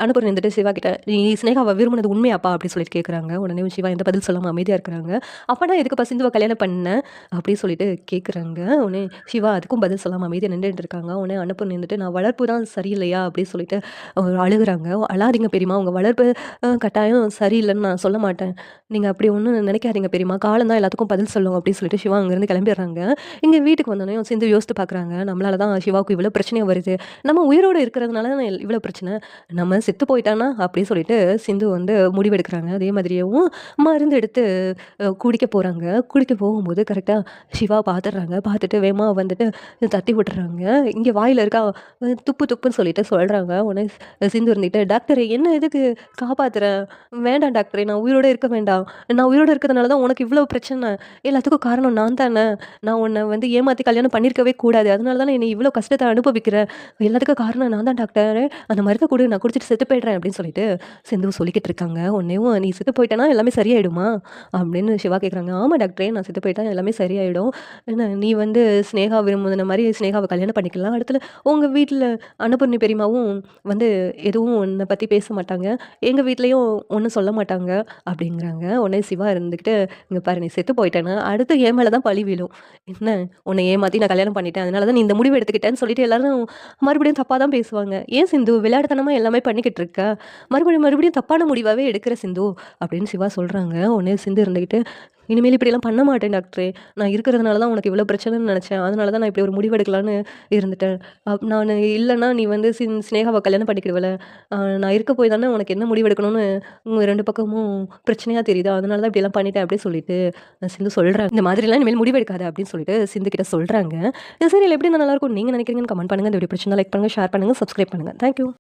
அனுப்புற இருந்துட்டு சிவா கிட்ட, "நீ சினேகாவ விரும்புனது உண்மையாப்பா?" அப்படின்னு சொல்லிட்டு கேட்குறாங்க. உடனே சிவா எந்த பதில் சொல்லாம அமைதியா இருக்கிறாங்க. "அப்பனா எதுக்குப்பா சிந்துவ கல்யாணம் பண்ண?" அப்படின்னு சொல்லிட்டு கேட்குறாங்க. உடனே சிவா அதுக்கும் பதில் சொல்லாம அமைதியா நின்னுட்டு இருக்காங்க. உடனே அனுப்பு நின்னுட்டு, "நான் வளர்ப்பு தான் சரியில்லையா?" அப்படின்னு சொல்லிட்டு அழுகுறாங்க. "அழாதீங்க பெரியம்மா. உங்க வளர்ப்பு கட்டாயம் சரியில்லன்னு நான் சொல்ல மாட்டேன். நீங்க அப்படி ஒண்ணும் நினைக்காதீங்க பெரியம்மா. காலம் தான் எல்லாத்துக்கும் பதில் சொல்லும்." அப்படின்னு சொல்லிட்டு சிவா அங்கேருந்து கிளம்பிடுறாங்க. இங்க வீட்டுக்கு வந்தோனே சிந்து யோசித்து பார்க்குறாங்க. நம்மளால தான் சிவாவுக்கு இவ்வளோ பிரச்சனையும் வருது. நம்ம உயிரோட இருக்கிறதுனால தானே இவ்வளோ பிரச்சனை. நம்ம செத்து போயிட்டானா அப்படின்னு சொல்லிட்டு சிந்து முடிவெடுக்கிறாங்க. அதே மாதிரியேவும் மருந்து எடுத்து குடிக்க போறாங்க. குடிக்க போகும்போது கரெக்ட்டா சிவா பார்த்துடுறாங்க. பார்த்துட்டு வேகமா தட்டி விட்டுறாங்க. இங்க வாயில இருக்கா துப்பு துப்புன்னு சொல்லிட்டு சொல்றாங்க. உடனே சிந்து இருந்துட்டு, "டாக்டர் என்ன எதுக்கு காப்பாத்துறேன்? வேண்டாம் டாக்டரே நான் உயிரோட இருக்க வேண்டாம். நான் உயிரோட இருக்கிறதுனால தான் உனக்கு இவ்வளோ பிரச்சனை. எல்லாத்துக்கும் காரணம் நான் தானே. நான் உன்ன ஏமாத்தி கல்யாணம் பண்ணியிருக்கவே கூடாது. அதனால தானே என்னை இவ்வளோ கஷ்டத்த அனுபவிக்கிறேன். எல்லாத்துக்கும் காரணம் நான் தான் டாக்டர். அந்த மருந்த குடு நான் குடிச்சிட்டு செத்து போயிடுறேன்." அப்படின்னு சொல்லிட்டு சிந்து சொல்லிக்கிட்டு இருக்காங்க. உடனேவும், "நீ செத்து போயிட்டனா எல்லாமே சரியாயிடுமா?" அப்படின்னு சிவா கேட்குறாங்க. "ஆமா டாக்டரே நான் செத்து போயிட்டா எல்லாமே சரியாயிடும். என்ன நீ சினேகா விரும்புன மாரி சினேகாவ கல்யாணம் பண்ணிக்கலாம். அடுத்தது உங்க வீட்ல அன்னபூர்ணி பெரியம்மாவும் எதுவும் உன்ன பத்தி பேச மாட்டாங்க. எங்க வீட்லயும் ஒண்ணும் சொல்ல மாட்டாங்க." அப்படிங்கிறாங்க. உடனே சிவா இருந்துகிட்டு, "இங்க பாரு நீ செத்து போயிட்டேன்னா, அடுத்து என் மேல தான் பழி விழும். என்ன உன்னை ஏமாத்தி நான் கல்யாணம் பண்ணிட்டேன். அதனால தான் நீ இந்த முடிவு எடுத்துக்கிட்டேன்னு" சொல்லிட்டு எல்லாரும் மறுபடியும் தப்பா தான் பேசுவாங்க. "ஏன் சிந்து விளையாட்டுத்தனமா எல்லாமே பண்ணிக்கிட்டு இருக்க? மறுபடியும் மறுபடியும் தப்பான முடிவாவே எடுக்கிற சிந்து." அப்படின்னு சிவா சொல்றாங்க. உடனே சிந்து இருந்துகிட்டு, "இனிமேல் இப்படிலாம் பண்ண மாட்டேன் டாக்டரே. நான் இருக்கிறதுனால தான் உனக்கு இவ்வளோ பிரச்சனைன்னு நெனச்சேன். அதனால தான் நான் இப்படி ஒரு முடிவு எடுக்கலான்னு இருந்துட்டேன். நானு இல்லன்னா நீ சினேகாவ கல்யாணம் பண்ணிக்கிடுவல்ல. நான் இருக்க போய் தானே உனக்கு என்ன முடிவு எடுக்கணும்னு 2 பக்கமும் பிரச்சனையா தெரியுதா? அதனால தான் இப்படிலாம் பண்ணிட்டேன்." அப்படின்னு சொல்லிட்டு சிந்து சொல்றாங்க. "இந்த மாதிரிலாம் இனிமேல் முடிவு எடுக்காத." அப்படின்னு சொல்லிட்டு சிந்து கிட்ட சொல்றாங்க. இந்த சீரியல் எப்படி நல்லாருக்கும்னு நீங்க நினைக்கிறீங்கன்னு கமெண்ட் பண்ணுங்க. இந்த வீடியோ பிடிச்சிருந்தா லைக் பண்ணுங்க, ஷேர் பண்ணுங்க, சப்ஸ்கிரைப் பண்ணுங்க. Thank you.